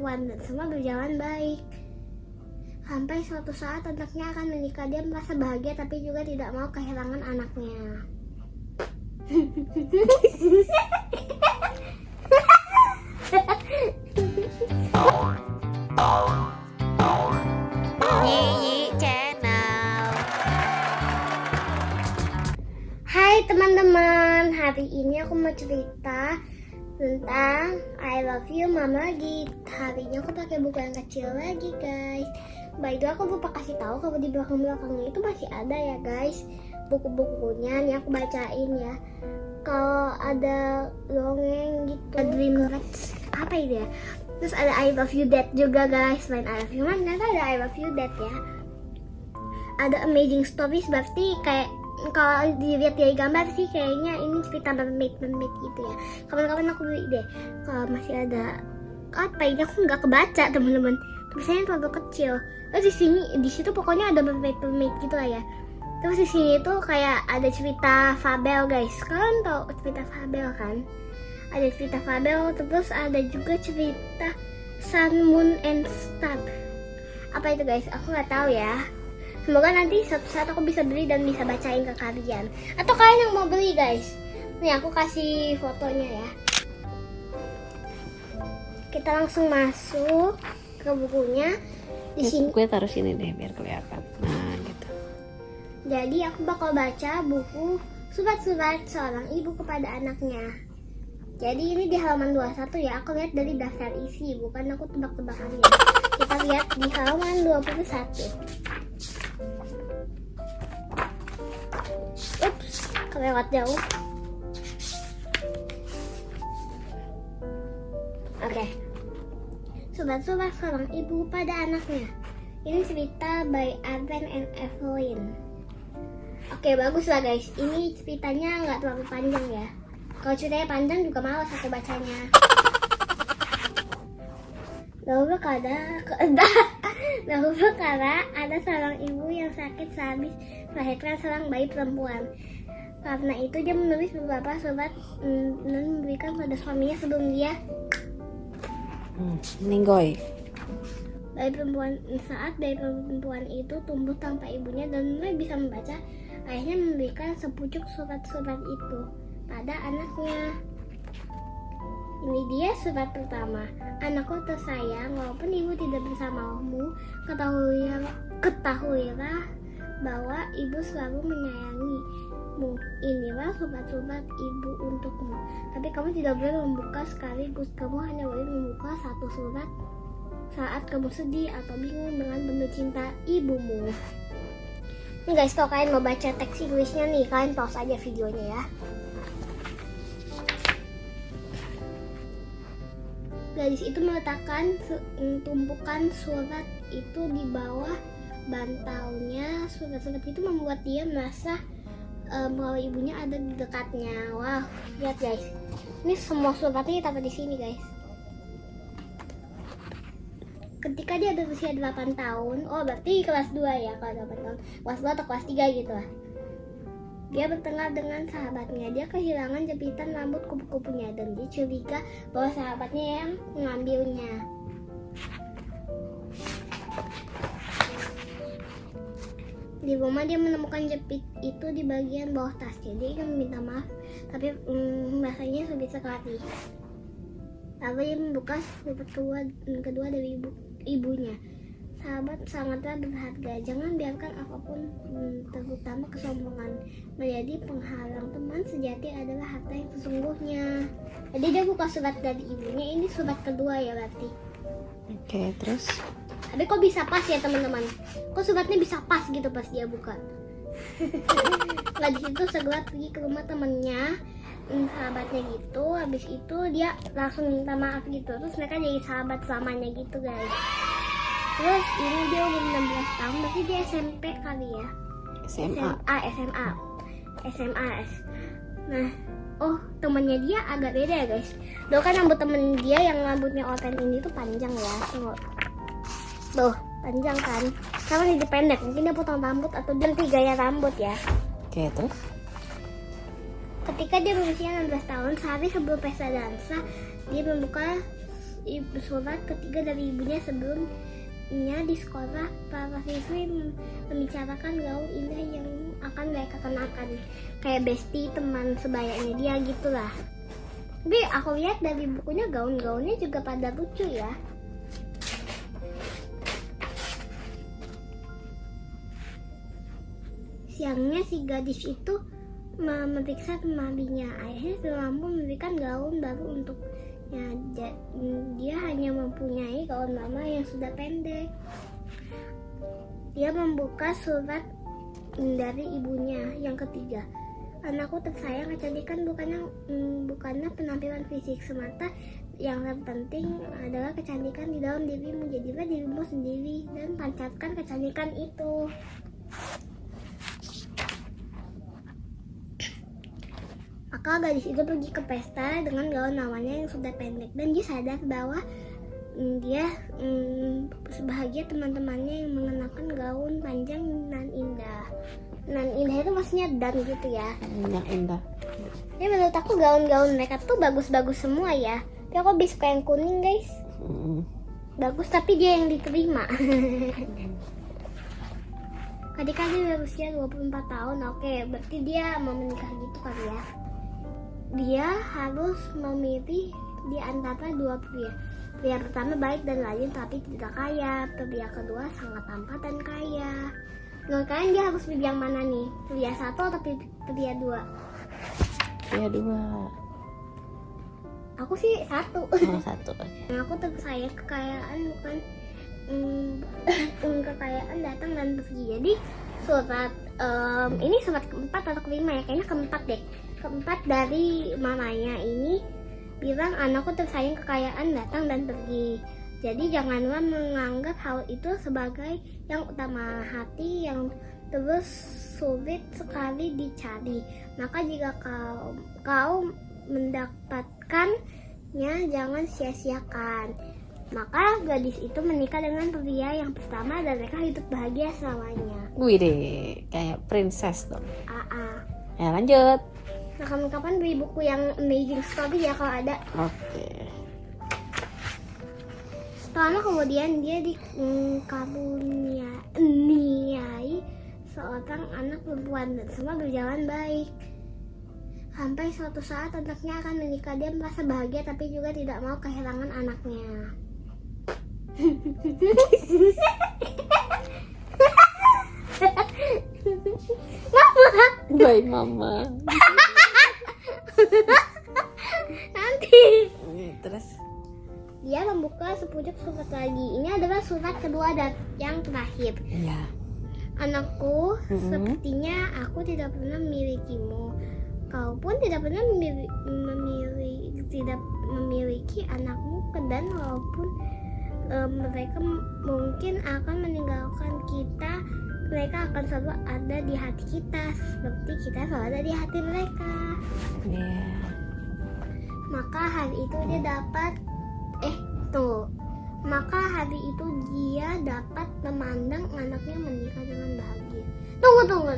dan semua berjalan baik. Sampai suatu saat anaknya akan menikah. Dia merasa bahagia tapi juga tidak mau kehilangan anaknya. Nyi Channel. Hai teman-teman, hari ini aku mau cerita tentang I Love You Mom lagi. Hari ini aku pakai buku yang kecil lagi guys. By the way, aku lupa kasih tahu kalau di belakang-belakangnya itu masih ada ya guys buku-bukunya. Nih aku bacain ya. Kalau ada dongeng gitu, Dreamlets, apa itu ya? Terus ada I Love You Dad juga guys. Selain I Love You Mom, ternyata ada I Love You Dad ya. Ada Amazing Stories, berarti kayak kalau dilihat dari gambar sih kayaknya ini cerita mermaid gitu ya. Kapan-kapan aku beli deh. Kalau masih ada apa ini aku nggak kebaca teman-teman. Tulisannya terlalu kecil. Terus di situ pokoknya ada mermaid gitu lah ya. Terus di sini tuh kayak ada cerita fabel guys. Kalian tahu cerita fabel kan? Ada cerita fabel, terus ada juga cerita Sun, Moon, and Star. Apa itu guys? Aku nggak tahu ya. Semoga nanti suatu saat aku bisa beli dan bisa bacain ke kalian. Atau kalian yang mau beli guys. Nih aku kasih fotonya ya. Kita langsung masuk ke bukunya. Di sini Gue taruh sini deh biar kelihatan. Nah gitu. jadi aku bakal baca buku Surat-surat seorang ibu kepada anaknya. Jadi ini di halaman 21 ya. Aku lihat dari daftar isi, bukan aku tebak-tebakannya. Kita lihat di halaman 21. Ups, kelewat jauh. Oke. Surat-surat seorang ibu pada anaknya. Ini cerita by Arven and Evelyn. Oke, bagus lah guys. Ini ceritanya nggak terlalu panjang ya. Kalau ceritanya panjang juga malas aku bacanya. Dahulu kala ada seorang ibu yang sakit sehabis melahirkan seorang bayi perempuan. Karena itu dia menulis beberapa surat dan memberikan pada suaminya sebelum dia Ninggoy. Saat bayi perempuan itu tumbuh tanpa ibunya dan mulai bisa membaca, ayahnya memberikan sepucuk surat-surat itu pada anaknya. Ini dia surat pertama. Anakku tersayang, walaupun ibu tidak bersamamu, ketahuilah bahwa ibu selalu menyayangimu. Inilah surat-surat ibu untukmu. Tapi kamu tidak boleh membuka sekaligus. Kamu hanya boleh membuka satu surat saat kamu sedih atau bingung dengan penuh cinta ibumu. Nih guys, kalau kalian mau baca teks Inggrisnya nih, kalian pause aja videonya ya. Gadis itu meletakkan tumpukan surat itu di bawah bantalnya. Surat-surat itu membuat dia merasa bahwa ibunya ada di dekatnya. Wah, lihat guys. Ini semua suratnya taruh di sini guys. Ketika dia berusia 8 tahun, oh berarti kelas 2 ya kalau 8 tahun. Kelas 2 atau kelas 3 gitu lah. Dia bertengkar dengan sahabatnya. Dia kehilangan jepitan rambut kupu-kupunya dan dia curiga bahwa sahabatnya yang mengambilnya. Di rumah dia menemukan jepit itu di bagian bawah tasnya. Dia ingin meminta maaf, tapi rasanya sulit sekali. Lalu dia membuka surat kedua dari ibunya. Sahabat sangatlah berharga. Jangan biarkan apapun, terutama kesombongan, menjadi penghalang. Teman sejati adalah harta yang sesungguhnya. Jadi dia buka surat dari ibunya. Ini surat kedua ya berarti. Oke, terus? Tapi kok bisa pas ya teman-teman? Kok suratnya bisa pas gitu pas dia buka? Nggak, di situ segera pergi ke rumah temennya, sahabatnya gitu. Habis itu dia langsung minta maaf gitu. Terus mereka jadi sahabat selamanya gitu guys. Terus ini dia umur 16 tahun, berarti dia SMP kali ya? SMA. Nah, oh temennya dia agak beda ya guys. Dulu kan rambut temen dia yang rambutnya oranye ini tuh panjang ya. Tuh, panjang kan. Sekarang jadi pendek, mungkin dia potong rambut atau ganti gaya rambut ya. Oke, terus? Ketika dia berusia 16 tahun, sehari sebelum pesta dansa, dia membuka surat ketiga dari ibunya. Sebelumnya di sekolah, para siswi membicarakan gaun indah yang akan mereka kenakan, kayak bestie, teman sebayanya dia gitulah. Tapi aku lihat dari bukunya gaun-gaunnya juga pada lucu ya. Siangnya si gadis itu memeriksa lemarinya. Ayahnya sudah mampu memberikan gaun baru untuknya. Dia hanya mempunyai gaun lama yang sudah pendek. Dia membuka surat dari ibunya yang ketiga. Anakku tersayang, kecantikan bukanlah penampilan fisik semata. Yang terpenting adalah kecantikan di dalam dirimu. Jadilah dirimu sendiri dan pancarkan kecantikan itu. Maka gadis itu pergi ke pesta dengan gaun lamanya yang sudah pendek, dan dia sadar bahwa dia sebahagia teman-temannya yang mengenakan gaun panjang nan indah. Nan indah itu maksudnya dan gitu ya. Yang indah. Ya menurut aku gaun-gaun mereka tuh bagus-bagus semua ya. Tapi aku lebih suka yang kuning guys. Bagus tapi dia yang diterima. Adik-adik berusia 24 tahun. Oke, berarti dia mau menikah gitu kali ya. Dia harus memilih di antara dua pria. Pria pertama baik dan rajin tapi tidak kaya. Pria kedua sangat tampan dan kaya. Menurut kalian dia harus pilih yang mana nih? Pria satu atau pria dua? Pria dua. Aku sih satu. Satu. Aku tersayang kekayaan bukan kekayaan datang dan pergi. Jadi surat ini surat keempat atau kelima ya? Kayaknya keempat deh. Keempat dari mamanya ini bilang anakku tersayang kekayaan datang dan pergi. Jadi janganlah menganggap hal itu sebagai yang utama. Hati yang terus sulit sekali dicari. Maka jika kau mendapatkannya, jangan sia-siakan. Maka gadis itu menikah dengan pria yang pertama dan mereka hidup bahagia selamanya. Wih deh, kayak princess dong. AA. Ya lanjut. Nah, kapan beli buku yang Amazing Story ya kalau ada. Oke. Setelah kemudian dia dikaruniai seorang anak perempuan dan semua berjalan baik. Sampai suatu saat anaknya akan menikah. Dia merasa bahagia tapi juga tidak mau kehilangan anaknya. Mama. Baik mama. Nanti. Terus Dia membuka sepucuk surat lagi. Ini adalah surat kedua dan yang terakhir. ya. Anakku, sepertinya aku tidak pernah memilikimu. Kau pun tidak pernah memiliki anakmu, dan walaupun mereka mungkin akan meninggalkan kita, mereka akan selalu ada di hati kita seperti kita selalu ada di hati mereka. Maka hari itu dia dapat Maka hari itu dia dapat memandang anaknya menikah dengan bahagia. Tunggu.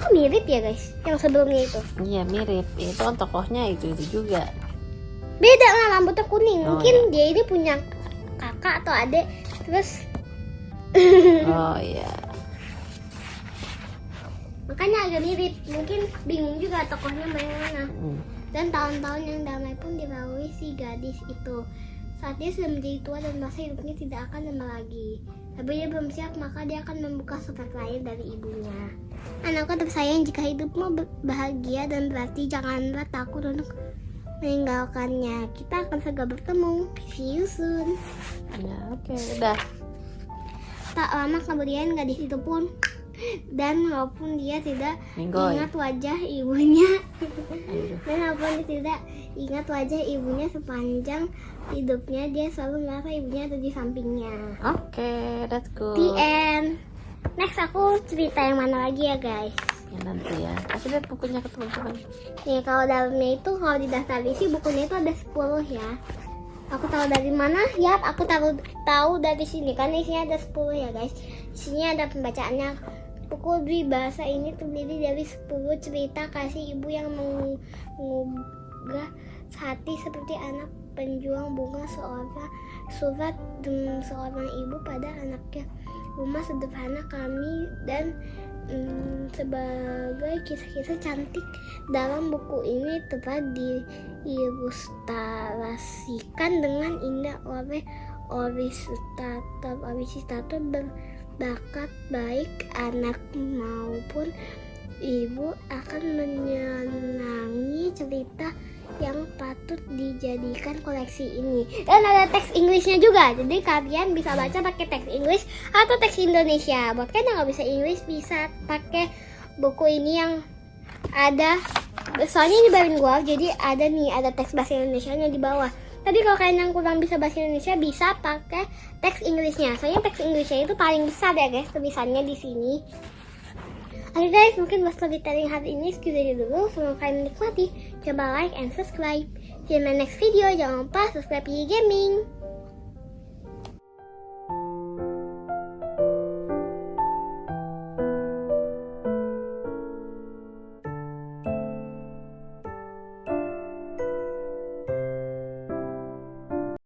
Kok mirip ya guys? Yang sebelumnya itu. Iya mirip. Itu kan tokohnya itu juga. Beda lah, rambutnya kuning. Oh, Mungkin ya. dia ini punya kakak atau adik. Terus Oh iya. makanya agak mirip. Mungkin bingung juga tokohnya yang mana. Dan tahun-tahun yang damai pun dilalui si gadis itu. Saat dia sudah menjadi tua dan masa hidupnya tidak akan lama lagi. Tapi dia belum siap, maka dia akan membuka surat lain dari ibunya. Anakku tersayang, jika hidupmu bahagia dan berarti janganlah takut untuk meninggalkannya. Kita akan segera bertemu. See you soon. Ya oke, udah. Tak lama kemudian gadis itu pun, dan walaupun dia tidak Minggoy. ingat wajah ibunya, Aduh. dan walaupun dia tidak ingat wajah ibunya sepanjang hidupnya, dia selalu merasa ibunya ada di sampingnya. Oke, that's good. The end. Next aku cerita yang mana lagi ya guys. Ya nanti ya. Kasih lihat bukunya ke teman-teman. Nih kalau dalamnya itu, kalau di daftar isi bukunya itu ada 10 ya. Aku tahu dari mana? Yap, aku tahu dari sini kan isinya ada 10 ya guys. Isinya ada pembacaannya. Buku bahasa ini terdiri dari 10 cerita kasih ibu yang menggugah hati seperti anak penjuang bunga, surat seorang ibu pada anaknya. Rumah sederhana kami dan sebagai kisah-kisah cantik dalam buku ini telah diilustrasikan dengan indah oleh ilustrator berbakat baik anak maupun ibu akan menyenangi cerita yang patut dijadikan koleksi ini. Dan ada teks Inggrisnya juga, jadi kalian bisa baca pakai teks Inggris atau teks Indonesia. Buat kalian yang nggak bisa Inggris bisa pakai buku ini yang ada, soalnya ini bilingual, jadi ada teks bahasa Indonesianya di bawah. Tapi kalau kalian yang kurang bisa bahasa Indonesia bisa pakai teks Inggrisnya. Soalnya teks Inggrisnya itu paling besar ya guys tulisannya di sini. Oke guys, mungkin buat storytelling hari ini segitu dulu. Semoga kalian menikmati. Coba like and subscribe. See you in my next video. Jangan lupa subscribe YI Gaming.